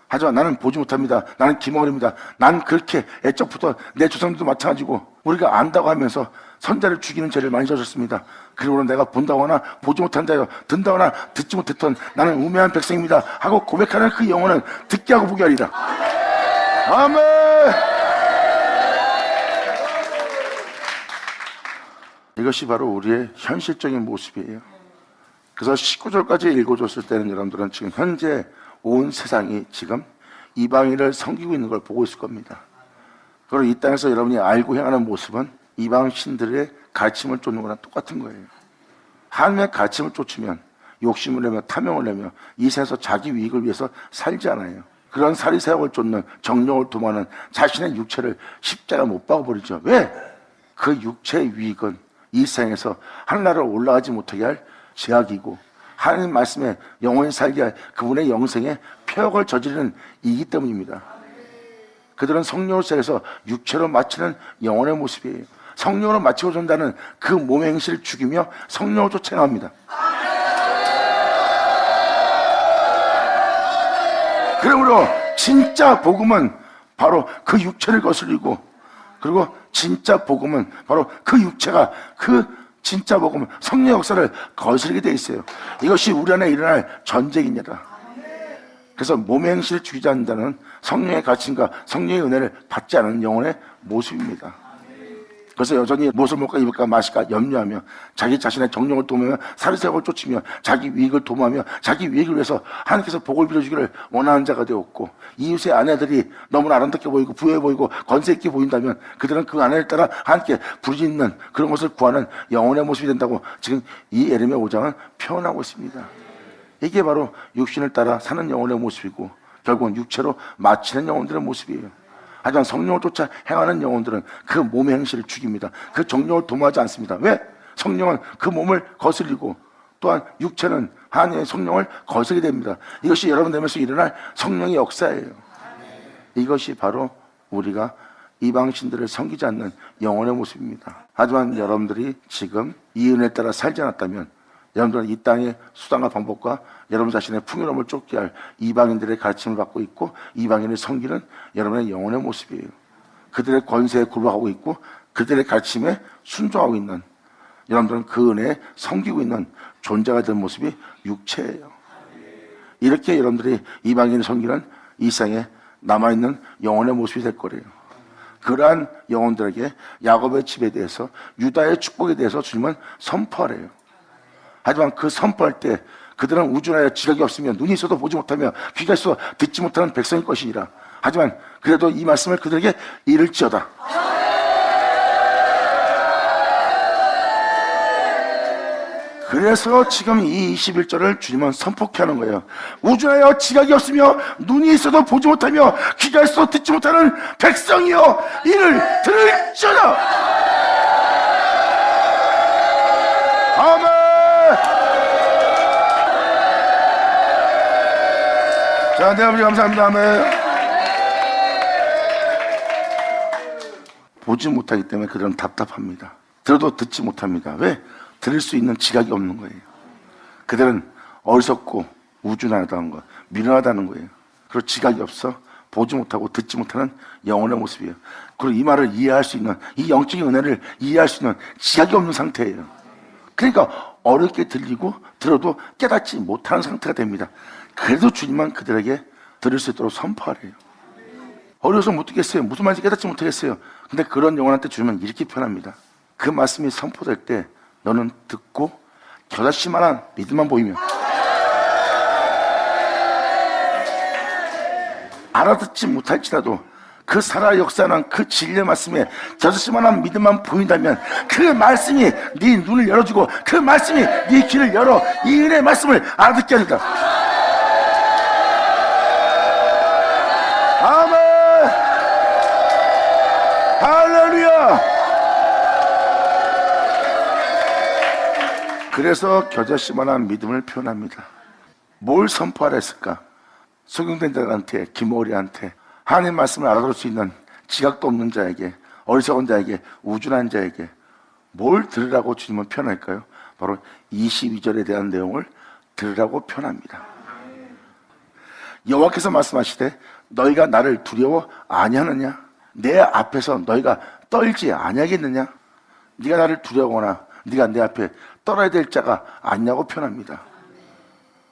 하지만 나는 보지 못합니다. 나는 기머리입니다. 난 그렇게 애적부터 내 조상들도 마찬가지고 우리가 안다고 하면서 선자를 죽이는 죄를 많이 졌습니다. 그리고 내가 본다거나 보지 못한 자요 듣다거나 듣지 못했던 나는 우매한 백성입니다 하고 고백하는 그 영혼은 듣게 하고 보게 하리라. 아멘. 이것이 바로 우리의 현실적인 모습이에요. 그래서 19절까지 읽어줬을 때는 여러분들은 지금 현재 온 세상이 지금 이방인을 섬기고 있는 걸 보고 있을 겁니다. 그리고 이 땅에서 여러분이 알고 행하는 모습은 이방 신들의 가르침을 쫓는 거랑 똑같은 거예요. 하나님의 가르침을 쫓으면 욕심을 내며 탐욕을 내며 이 세상에서 자기 이익을 위해서 살지 않아요. 그런 사리새욕을 쫓는 정욕을 도모하는 자신의 육체를 십자가 못 박아버리죠. 왜? 그 육체의 유익은 이 세상에서 하늘나라로 올라가지 못하게 할 제약이고 하나님 말씀에 영원히 살게 할 그분의 영생에 폐역을 저지르는 이기 때문입니다. 그들은 성령을 세해서 육체로 마치는 영혼의 모습이에요. 성령으로 마치고 전다는 그 몸의 행실을 죽이며 성령을 쫓아갑니다. 그러므로 진짜 복음은 바로 그 육체를 거스리고 그리고 진짜 복음은 바로 그 육체가 그 진짜 복음은 성령의 역사를 거스르게 돼 있어요. 이것이 우리 안에 일어날 전쟁입니다. 그래서 몸의 행실을 죽이지 않는다는 성령의 가르침과 성령의 은혜를 받지 않은 영혼의 모습입니다. 그래서 여전히 무엇을 먹을까 입을까 마실까 염려하며 자기 자신의 정욕을 도모하며 사리새욕을 쫓으며 자기 이익을 도모하며 자기 이익을 위해서 하나님께서 복을 빌어주기를 원하는 자가 되었고 이웃의 아내들이 너무나 아름답게 보이고 부유해 보이고 권세 있게 보인다면 그들은 그 아내를 따라 하나님께 부르짖는 그런 것을 구하는 영혼의 모습이 된다고 지금 이 예레미야 5장은 표현하고 있습니다. 이게 바로 육신을 따라 사는 영혼의 모습이고 결국은 육체로 마치는 영혼들의 모습이에요. 하지만 성령을 쫓아 행하는 영혼들은 그 몸의 행실을 죽입니다. 그 정령을 도모하지 않습니다. 왜? 성령은 그 몸을 거슬리고 또한 육체는 하나님의 성령을 거스르게 됩니다. 이것이 여러분 되면서 일어날 성령의 역사예요. 이것이 바로 우리가 이방신들을 섬기지 않는 영혼의 모습입니다. 하지만 여러분들이 지금 이 은혜에 따라 살지 않았다면 여러분들은 이 땅의 수단과 방법과 여러분 자신의 풍요로움을 쫓게 할 이방인들의 가르침을 받고 있고 이방인을 섬기는 여러분의 영혼의 모습이에요. 그들의 권세에 굴복하고 있고 그들의 가르침에 순종하고 있는 여러분들은 그 은혜에 섬기고 있는 존재가 된 모습이 육체예요. 이렇게 여러분들이 이방인을 섬기는 이 세상에 남아있는 영혼의 모습이 될 거래요. 그러한 영혼들에게 야곱의 집에 대해서 유다의 축복에 대해서 주님은 선포하래요. 하지만 그 선포할 때 그들은 우주나라에 지각이 없으며 눈이 있어도 보지 못하며 귀가 있어도 듣지 못하는 백성일 것이니라. 하지만 그래도 이 말씀을 그들에게 이를지어다. 그래서 지금 이 21절을 주님은 선포케 하는 거예요. 우주나라에 지각이 없으며 눈이 있어도 보지 못하며 귀가 있어도 듣지 못하는 백성이여 이를 들을지어다. 아멘. 자, 네, 아버지 감사합니다. 아멘. 보지 못하기 때문에 그들은 답답합니다. 들어도 듣지 못합니다. 왜? 들을 수 있는 지각이 없는 거예요. 그들은 어리석고 우준하다는 거, 미련하다는 거예요. 그리고 지각이 없어 보지 못하고 듣지 못하는 영혼의 모습이에요. 그리고 이 말을 이해할 수 있는, 이 영적인 은혜를 이해할 수 있는 지각이 없는 상태예요. 그러니까 어렵게 들리고 들어도 깨닫지 못하는 상태가 됩니다. 그래도 주님은 그들에게 들을 수 있도록 선포하래요. 어려워서 못 듣겠어요. 무슨 말인지 깨닫지 못하겠어요. 근데 그런 영혼한테 주님은 이렇게 표현합니다. 그 말씀이 선포될 때 너는 듣고 겨자씨만한 믿음만 보이며 알아듣지 못할지라도 그 살아 역사는 그 진리의 말씀에 겨자씨만한 믿음만 보인다면 그 말씀이 네 눈을 열어주고 그 말씀이 네 귀를 열어 이 은혜의 말씀을 알아듣게 합니다. 아멘. 할렐루야. 그래서 겨자씨만한 믿음을 표현합니다. 뭘 선포하라 했을까? 소경된 자들한테, 기모리한테 하나님 말씀을 알아들을 수 있는 지각도 없는 자에게, 어리석은 자에게, 우준한 자에게 뭘 들으라고 주님은 표현할까요? 바로 22절에 대한 내용을 들으라고 표현합니다. 여호와께서 말씀하시되 너희가 나를 두려워 아니하느냐? 내 앞에서 너희가 떨지 아니하겠느냐? 네가 나를 두려워하거나 네가 내 앞에 떨어야 될 자가 아니냐고 표현합니다.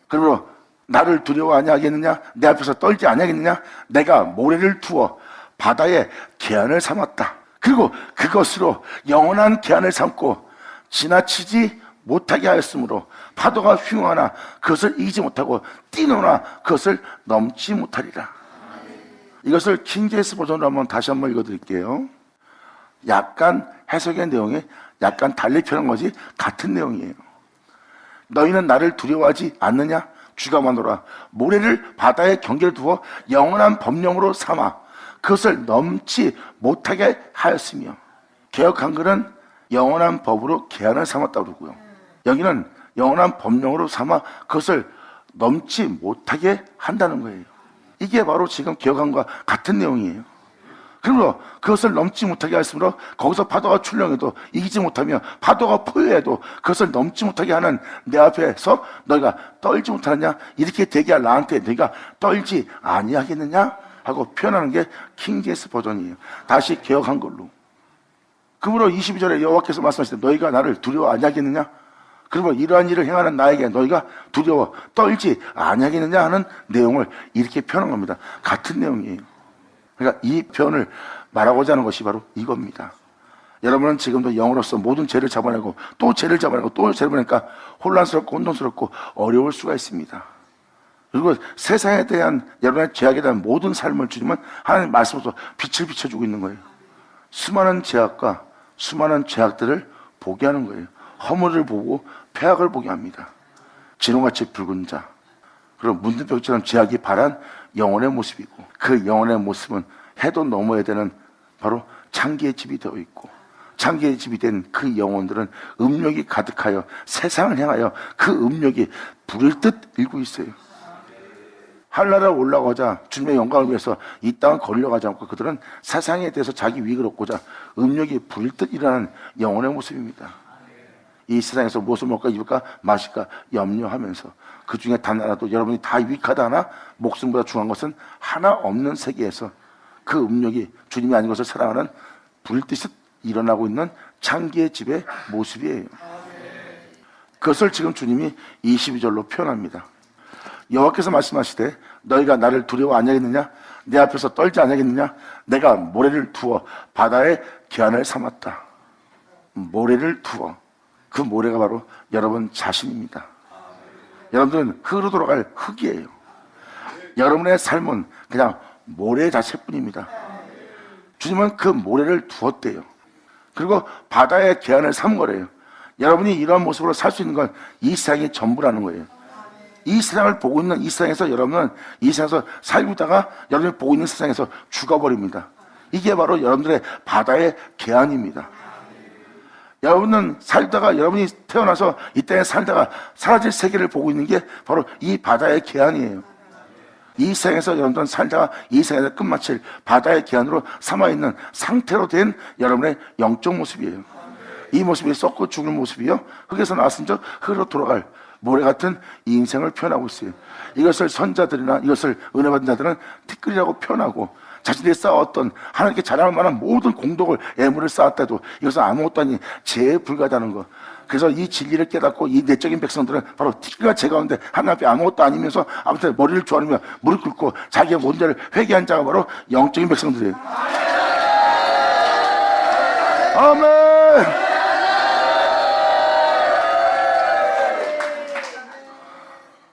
그러므로 나를 두려워 아니하겠느냐? 내 앞에서 떨지 아니하겠느냐? 내가 모래를 두어 바다에 계안을 삼았다. 그리고 그것으로 영원한 계안을 삼고 지나치지 못하게 하였으므로 파도가 휘황하나 그것을 이기지 못하고 뛰노나 그것을 넘지 못하리라. 이것을 킹제임스 버전으로 다시 한번 읽어드릴게요. 약간 해석의 내용이 약간 달리 표현한 거지 같은 내용이에요. 너희는 나를 두려워하지 않느냐? 주가 말하노라. 모래를 바다에 경계를 두어 영원한 법령으로 삼아 그것을 넘지 못하게 하였으며, 개역 한글은 영원한 법으로 계안을 삼았다고 그러고요. 여기는 영원한 법령으로 삼아 그것을 넘지 못하게 한다는 거예요. 이게 바로 지금 개역한과 같은 내용이에요. 그러므로 그것을 넘지 못하게 하였으므로 거기서 파도가 출렁해도 이기지 못하며 파도가 포효해도 그것을 넘지 못하게 하는 내 앞에서 너희가 떨지 못하느냐? 이렇게 대기할 나한테 너희가 떨지 아니하겠느냐? 하고 표현하는 게 킹제임스 버전이에요. 다시 개역한 걸로. 그러므로 22절에 여호와께서 말씀하시되 너희가 나를 두려워 아니하겠느냐? 그러면 이러한 일을 행하는 나에게 너희가 두려워 떨지 아니하겠느냐 하는 내용을 이렇게 표현한 겁니다. 같은 내용이에요. 그러니까 이 표현을 말하고자 하는 것이 바로 이겁니다. 여러분은 지금도 영으로서 모든 죄를 잡아내고 또 죄를 잡아내고 또 죄를 잡아내니까 혼란스럽고 혼돈스럽고 어려울 수가 있습니다. 그리고 세상에 대한 여러분의 죄악에 대한 모든 삶을 주님은 하나님 말씀으로서 빛을 비춰주고 있는 거예요. 수많은 죄악과 수많은 죄악들을 보게 하는 거예요. 허물을 보고 폐악을 보게 합니다. 진홍같이 붉은 자, 그리고 문둥병처럼 제약이 바란 영혼의 모습이고, 그 영혼의 모습은 해도 넘어야 되는 바로 창기의 집이 되어 있고, 창기의 집이 된 그 영혼들은 음욕이 가득하여 세상을 향하여 그 음욕이 불일 듯 일고 있어요. 하늘나라에 올라가자 주님의 영광을 위해서 이 땅을 걸려가지 않고 그들은 세상에 대해서 자기 위익을 얻고자 음욕이 불일 듯 일어나는 영혼의 모습입니다. 이 세상에서 무엇을 먹을까 입을까 마실까 염려하면서 그 중에 단 하나도 여러분이 다 유익하다 하나 목숨보다 중요한 것은 하나 없는 세계에서 그 음욕이 주님이 아닌 것을 사랑하는 불일 듯이 일어나고 있는 창기의 집의 모습이에요. 그것을 지금 주님이 22절로 표현합니다. 여호와께서 말씀하시되 너희가 나를 두려워 아니하겠느냐? 내 앞에서 떨지 아니하겠느냐? 내가 모래를 두어 바다의 기한을 삼았다. 모래를 두어, 그 모래가 바로 여러분 자신입니다. 여러분들은 흙으로 돌아갈 흙이에요. 여러분의 삶은 그냥 모래 자체뿐입니다. 주님은 그 모래를 두었대요. 그리고 바다의 기한을 삼은 거래요. 여러분이 이러한 모습으로 살 수 있는 건 이 세상이 전부라는 거예요. 이 세상을 보고 있는 이 세상에서 여러분은 이 세상에서 살고 있다가 여러분이 보고 있는 세상에서 죽어버립니다. 이게 바로 여러분들의 바다의 계안입니다. 여러분은 살다가 여러분이 태어나서 이 땅에 살다가 사라질 세계를 보고 있는 게 바로 이 바다의 계안이에요. 이 세상에서 여러분들은 살다가 이 세상에서 끝마칠 바다의 계안으로 삼아있는 상태로 된 여러분의 영적 모습이에요. 이 모습이 썩고 죽을 모습이요, 흙에서 나왔은 적 흙으로 돌아갈 모래 같은 이 인생을 표현하고 있어요. 이것을 선자들이나 이것을 은혜 받은 자들은 티끌이라고 표현하고, 자신들이 쌓았던 하나님께 자랑할 만한 모든 공덕을 애물을 쌓았다도 이것은 아무것도 아닌 죄에 불과하다는 것. 그래서 이 진리를 깨닫고 이 내적인 백성들은 바로 티끌과 재 가운데 하나님 앞에 아무것도 아니면서 아무튼 머리를 조아리며 무릎 꿇고 자기의 문제를 회개한 자가 바로 영적인 백성들이에요. 아멘.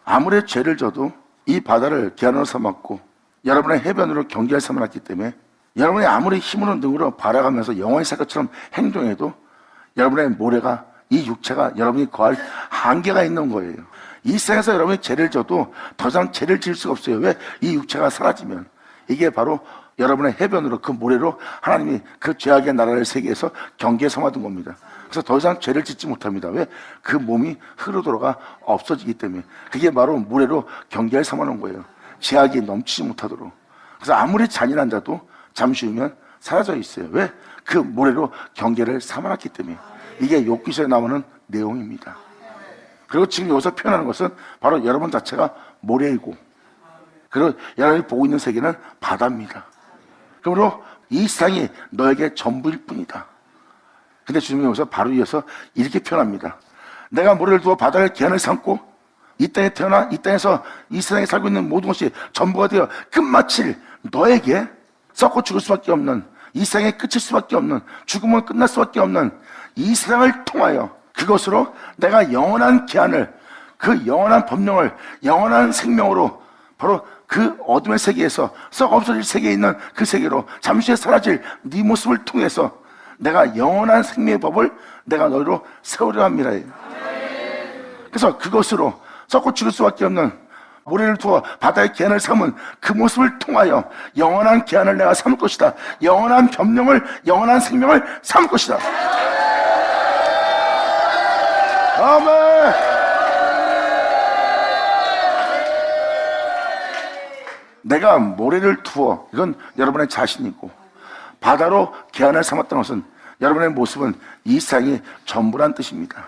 아무리 죄를 져도 이 바다를 기한으로 삼았고 여러분의 해변으로 경계를 삼았기 때문에 여러분이 아무리 힘으로 능으로 바라가면서 영원히 살 것처럼 행동해도 여러분의 모래가, 이 육체가 여러분이 거할 한계가 있는 거예요. 이 세상에서 여러분이 죄를 져도 더 이상 죄를 지을 수가 없어요. 왜? 이 육체가 사라지면. 이게 바로 여러분의 해변으로, 그 모래로 하나님이 그 죄악의 나라를 세계에서 경계에 삼아둔 겁니다. 그래서 더 이상 죄를 짓지 못합니다. 왜? 그 몸이 흙으로 돌아가 없어지기 때문에. 그게 바로 모래로 경계를 삼아놓은 거예요. 죄악이 넘치지 못하도록. 그래서 아무리 잔인한 자도 잠시 후면 사라져 있어요. 왜? 그 모래로 경계를 삼아놨기 때문에. 이게 욥기서에 나오는 내용입니다. 그리고 지금 여기서 표현하는 것은 바로 여러분 자체가 모래이고, 그리고 여러분이 보고 있는 세계는 바다입니다. 그러므로 이 세상이 너에게 전부일 뿐이다. 근데 주님이 여기서 바로 이어서 이렇게 표현합니다. 내가 모래를 두어 바다를 기한을 삼고 이 땅에 태어나 이 땅에서 이 세상에 살고 있는 모든 것이 전부가 되어 끝마칠 너에게 썩고 죽을 수밖에 없는, 이 세상의 끝일 수밖에 없는, 죽음은 끝날 수밖에 없는 이 세상을 통하여 그것으로 내가 영원한 기한을, 그 영원한 법령을 영원한 생명으로 바로 그 어둠의 세계에서 썩 없어질 세계에 있는 그 세계로 잠시 후에 사라질 네 모습을 통해서 내가 영원한 생명의 법을 내가 너희로 세우려 합니다. 그래서 그것으로 썩고 죽을 수밖에 없는 모래를 두어 바다의 기한을 삼은 그 모습을 통하여 영원한 기한을 내가 삼을 것이다. 영원한 법령을, 영원한 생명을 삼을 것이다. 아멘. 내가 모래를 두어, 이건 여러분의 자신이고, 바다로 기한을 삼았던 것은 여러분의 모습은 이 세상이 전부란 뜻입니다.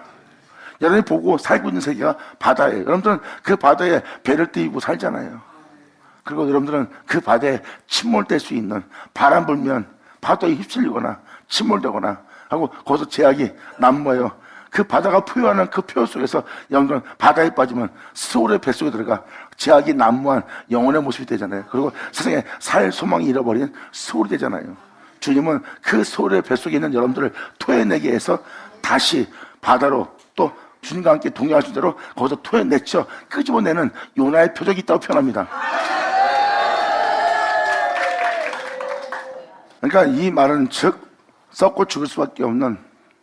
여러분이 보고 살고 있는 세계가 바다예요. 여러분들은 그 바다에 배를 띄우고 살잖아요. 그리고 여러분들은 그 바다에 침몰될 수 있는, 바람 불면 파도에 휩쓸리거나 침몰되거나 하고 거기서 제약이 난무해요. 그 바다가 포효하는 그 표현 속에서 여러분들은 바다에 빠지면 소울의 뱃속에 들어가 제약이 난무한 영혼의 모습이 되잖아요. 그리고 세상에 살 소망이 잃어버린 소울이 되잖아요. 주님은 그 소울의 뱃속에 있는 여러분들을 토해내게 해서 다시 바다로, 또 주님과 함께 동행하신 대로 거기서 토해내쳐 끄집어내는 요나의 표적이 있다고 표현합니다. 그러니까 이 말은 즉 썩고 죽을 수밖에 없는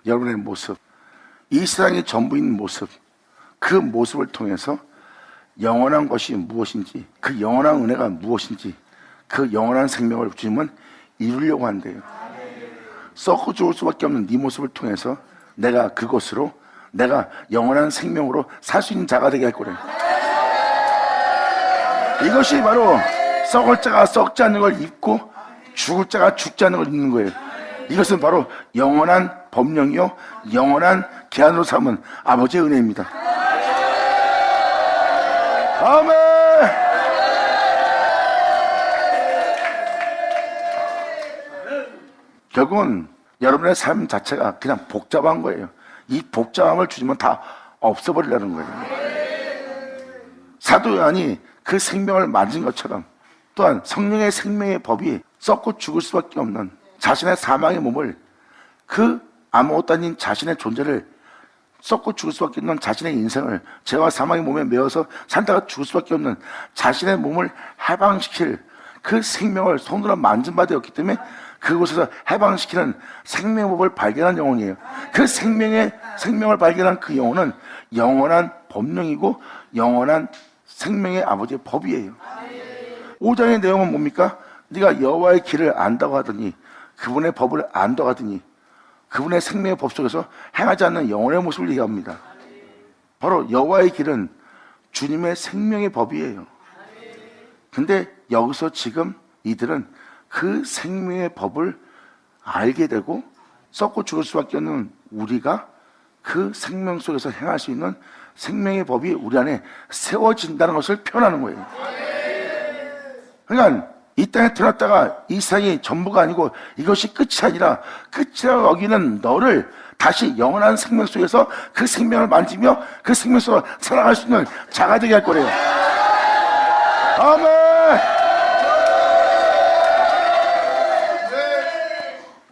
여러분의 모습, 이 세상의 전부인 모습, 그 모습을 통해서 영원한 것이 무엇인지, 그 영원한 은혜가 무엇인지, 그 영원한 생명을 주님은 이루려고 한대요. 썩고 죽을 수밖에 없는 네 모습을 통해서 내가 그것으로 내가 영원한 생명으로 살 수 있는 자가 되게 할 거래요. 이것이 바로 썩을 자가 썩지 않는 걸 입고 죽을 자가 죽지 않는 걸 입는 거예요. 이것은 바로 영원한 법령이요 영원한 계안으로 삼은 아버지의 은혜입니다. 아멘. 결국은 여러분의 삶 자체가 그냥 복잡한 거예요. 이 복잡함을 주시면 다 없애버리려는 거예요. 사도 요한이 그 생명을 만진 것처럼 또한 성령의 생명의 법이 썩고 죽을 수밖에 없는 자신의 사망의 몸을, 그 아무것도 아닌 자신의 존재를, 썩고 죽을 수밖에 없는 자신의 인생을 죄와 사망의 몸에 매어서 산다가 죽을 수밖에 없는 자신의 몸을 해방시킬 그 생명을 손으로 만진 바 되었기 때문에 그곳에서 해방시키는 생명의 법을 발견한 영혼이에요. 그 생명을 발견한 그 영혼은 영원한 법령이고 영원한 생명의 아버지의 법이에요. 5장의 내용은 뭡니까? 네가 여호와의 길을 안다고 하더니, 그분의 법을 안다고 하더니 그분의 생명의 법 속에서 행하지 않는 영혼의 모습을 얘기합니다. 바로 여호와의 길은 주님의 생명의 법이에요. 근데 여기서 지금 이들은 그 생명의 법을 알게 되고 썩고 죽을 수밖에 없는 우리가 그 생명 속에서 행할 수 있는 생명의 법이 우리 안에 세워진다는 것을 표현하는 거예요. 그러니까 이 땅에 태어났다가 이 세상이 전부가 아니고 이것이 끝이 아니라 끝이라고 여기는 너를 다시 영원한 생명 속에서 그 생명을 만지며 그 생명 속으로 살아갈 수 있는 자가 되게 할 거래요. 아멘.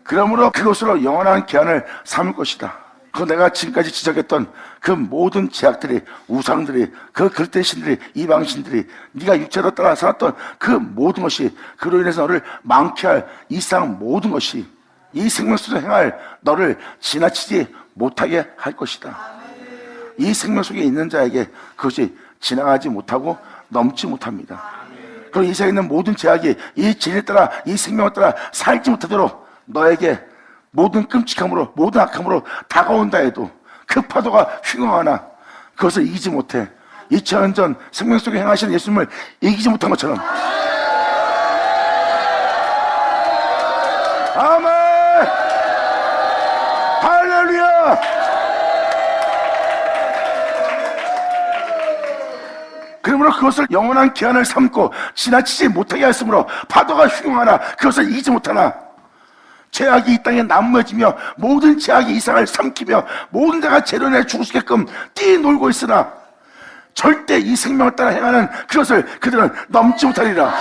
그러므로 그것으로 영원한 기한을 삼을 것이다. 그 내가 지금까지 지적했던 그 모든 제약들이, 우상들이, 그 글대 신들이, 이방신들이, 네가 육체로 따라 살았던 그 모든 것이, 그로 인해서 너를 망케할 이 세상 모든 것이 이 생명 속에서 행할 너를 지나치지 못하게 할 것이다. 이 생명 속에 있는 자에게 그것이 지나가지 못하고 넘지 못합니다. 그리고 이 세상에 있는 모든 제약이 이 진리에 따라, 이 생명에 따라 살지 못하도록 너에게 모든 끔찍함으로, 모든 악함으로 다가온다 해도 그 파도가 휘황하나 그것을 이기지 못해 2000년 전 생명 속에 행하시는 예수님을 이기지 못한 것처럼. 아멘. 할렐루야. 그러므로 그것을 영원한 기한을 삼고 지나치지 못하게 하였으므로 파도가 휘황하나 그것을 이기지 못하나, 죄악이 이 땅에 난무해지며 모든 죄악이 이 세상을 삼키며 모든 자가 재련해 죽을 수 있게끔 뛰놀고 있으나 절대 이 생명을 따라 행하는 그것을 그들은 넘지 못하리라.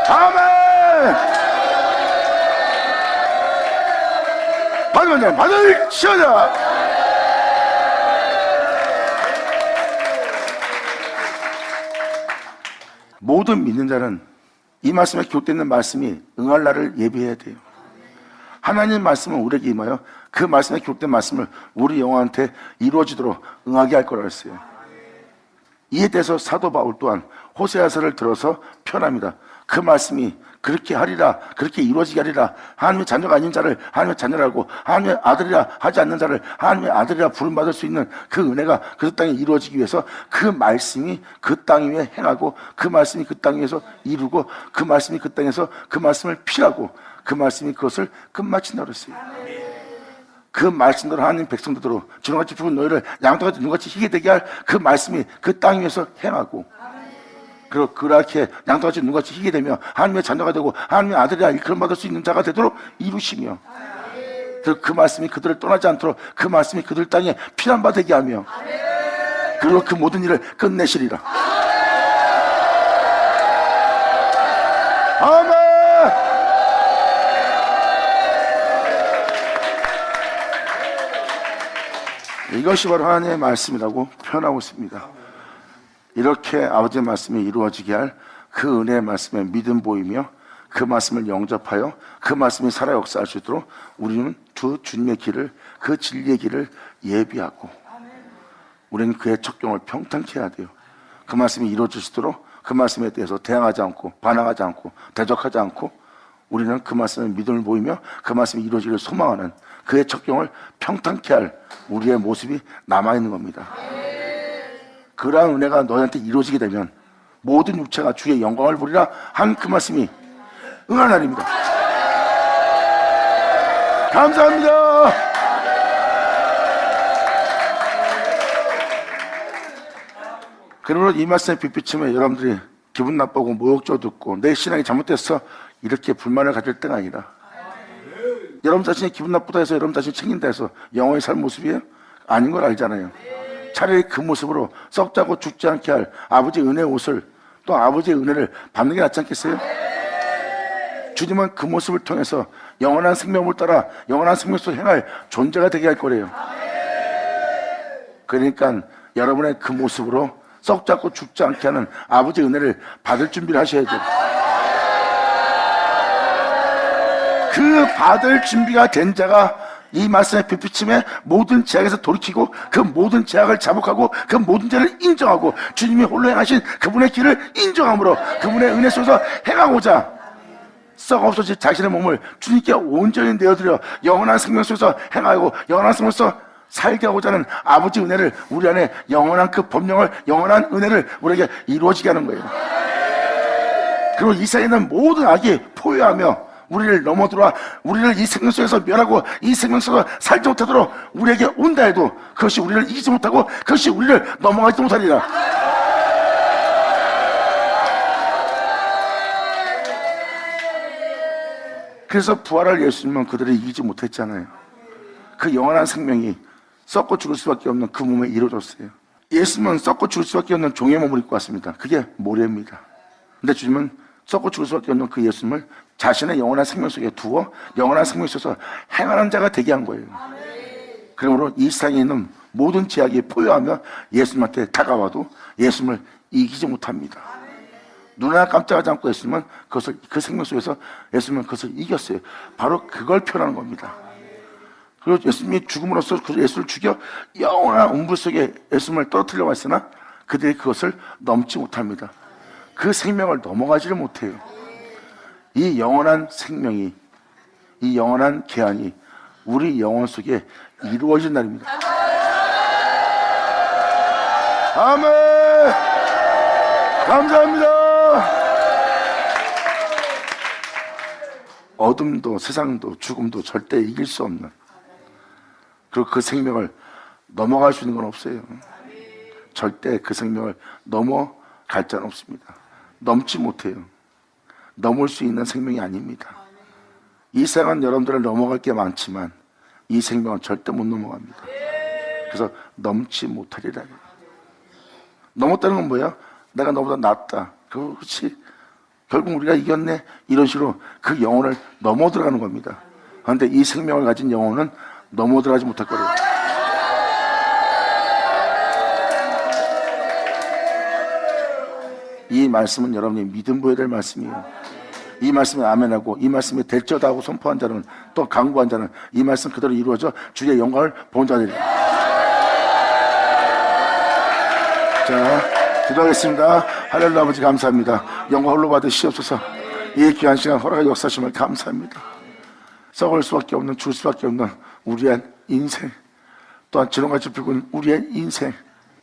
아멘. 받으면 받을 치어자. 모든 믿는 자는 이 말씀에 기록되어 있는 말씀이 응할 날을 예비해야 돼요. 하나님의 말씀은 우리에게 임하여 그 말씀에 기록된 말씀을 우리 영혼한테 이루어지도록 응하게 할 거라고 했어요. 이에 대해서 사도 바울 또한 호세아서를 들어서 표현합니다. 그 말씀이 그렇게 하리라, 그렇게 이루어지게 하리라. 하나님의 자녀가 아닌 자를 하나님의 자녀라고, 하나님의 아들이라 하지 않는 자를 하나님의 아들이라 부름받을 수 있는 그 은혜가 그 땅에 이루어지기 위해서 그 말씀이 그 땅 위에 행하고, 그 말씀이 그 땅 위에서 이루고, 그 말씀이 그 땅에서 그 말씀을 피하고, 그 말씀이 그것을 끝마친다고 그랬어요. 그 말씀대로 하나님 백성들로 주렁같이 죽은 너희를 양털같이 눈같이 희게 되게 할 그 말씀이 그 땅 위에서 행하고, 그리고 그렇게 양털같이 눈같이 희게 되며 하나님의 자녀가 되고 하나님의 아들이라 일컬음받을 수 있는 자가 되도록 이루시며, 그 말씀이 그들을 떠나지 않도록 그 말씀이 그들 땅에 피난 바 되게 하며, 그리고 그 모든 일을 끝내시리라. 아멘. 이것이 바로 하나님의 말씀이라고 표현하고 있습니다. 이렇게 아버지의 말씀이 이루어지게 할 그 은혜의 말씀에 믿음 보이며 그 말씀을 영접하여 그 말씀이 살아 역사할 수 있도록 우리는 주 주님의 길을, 그 진리의 길을 예비하고 우리는 그의 척경을 평탄케 해야 돼요. 그 말씀이 이루어지도록 그 말씀에 대해서 대항하지 않고 반항하지 않고 대적하지 않고 우리는 그 말씀에 믿음을 보이며 그 말씀이 이루어지기를 소망하는 그의 척경을 평탄케 할 우리의 모습이 남아있는 겁니다. 그러한 은혜가 너희한테 이루어지게 되면 모든 육체가 주의 영광을 보리라 한 그 말씀이 응한 날입니다. 감사합니다. 그러므로 이 말씀에 빛비치면 여러분들이 기분 나쁘고 모욕조 듣고 내 신앙이 잘못됐어 이렇게 불만을 가질 때가 아니라 여러분 자신이 기분 나쁘다 해서 여러분 자신이 챙긴다 해서 영원히 살 모습이에요? 아닌 걸 알잖아요. 차라리 그 모습으로 썩자고 죽지 않게 할 아버지의 은혜의 옷을 또 아버지의 은혜를 받는 게 낫지 않겠어요? 주님은 그 모습을 통해서 영원한 생명을 따라 영원한 생명 속에 행할 존재가 되게 할 거래요. 그러니까 여러분의 그 모습으로 썩자고 죽지 않게 하는 아버지의 은혜를 받을 준비를 하셔야 돼요. 그 받을 준비가 된 자가 이 말씀의 빛비침에 모든 제약에서 돌이키고 그 모든 제약을 자복하고 그 모든 죄를 인정하고 주님이 홀로 행하신 그분의 길을 인정함으로 그분의 은혜 속에서 행하고자 썩 없어진 자신의 몸을 주님께 온전히 내어드려 영원한 생명 속에서 행하고 영원한 생명 속에서 살게 하고자 하는 아버지 은혜를 우리 안에 영원한 그 법령을 영원한 은혜를 우리에게 이루어지게 하는 거예요. 그리고 이 세상에 있는 모든 악이 포효하며 우리를 넘어들어와 우리를 이 생명 속에서 멸하고 이 생명 속에서 살지 못하도록 우리에게 온다 해도 그것이 우리를 이기지 못하고 그것이 우리를 넘어가지 못하리라. 그래서 부활할 예수님은 그들을 이기지 못했잖아요. 그 영원한 생명이 썩고 죽을 수밖에 없는 그 몸에 이루어졌어요. 예수님은 썩고 죽을 수밖에 없는 종의 몸을 입고 왔습니다. 그게 모래입니다. 근데 주님은 썩고 죽을 수밖에 없는 그 예수님을 자신의 영원한 생명 속에 두어 영원한 생명 속에서 행하는 자가 되게 한 거예요. 그러므로 이 세상에 있는 모든 제약이 포효하며 예수님한테 다가와도 예수님을 이기지 못합니다. 눈 하나 깜짝하지 않고 예수님은 그것을 그 생명 속에서 예수님은 그것을 이겼어요. 바로 그걸 표현하는 겁니다. 그리고 예수님이 죽음으로써 그 예수를 죽여 영원한 음부 속에 예수님을 떨어뜨리려고 했으나 그들이 그것을 넘지 못합니다. 그 생명을 넘어가지를 못해요. 이 영원한 생명이 이 영원한 계안이 우리 영혼 속에 이루어진 날입니다. 아멘. 감사합니다. 어둠도 세상도 죽음도 절대 이길 수 없는 그리고 그 생명을 넘어갈 수 있는 건 없어요. 절대 그 생명을 넘어갈 자는 없습니다. 넘지 못해요. 넘을 수 있는 생명이 아닙니다. 이 세상은 여러분들을 넘어갈 게 많지만 이 생명은 절대 못 넘어갑니다. 그래서 넘지 못하리라. 넘었다는 건 뭐야? 내가 너보다 낫다. 그렇지. 결국 우리가 이겼네. 이런 식으로 그 영혼을 넘어 들어가는 겁니다. 그런데 이 생명을 가진 영혼은 넘어 들어가지 못할 거예요. 이 말씀은 여러분이 믿음 보여야 될 말씀이에요. 이 말씀에 아멘하고 이 말씀에 될저다 하고 선포한 자는 또 강구한 자는 이 말씀 그대로 이루어져 주의 영광을 본 자들이다. 자, 기도하겠습니다. 할렐루야. 아버지 감사합니다. 영광 홀로 받으시옵소서. 이 귀한 시간 허락하 역사심을 감사합니다. 썩을 수밖에 없는 줄 수밖에 없는 우리의 인생 또한 지렁같이 붉은 우리의 인생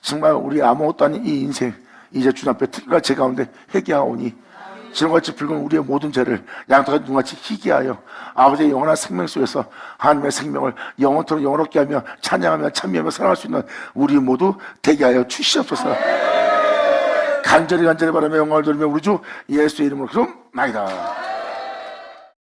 정말 우리 아무것도 아닌 이 인생 이제 주님 앞에 특별한 제 가운데 회개하오니 지렁같이 붉은 우리의 모든 죄를 양털같이 눈같이 희게 하여 아버지의 영원한 생명 속에서 하나님의 생명을 영원토록 영원롭게 하며 찬양하며 찬미하며 살아갈 수 있는 우리 모두 되게 하여 주시옵소서. 간절히 바라며 영광을 돌리며 우리 주 예수의 이름으로 그럼 나이다.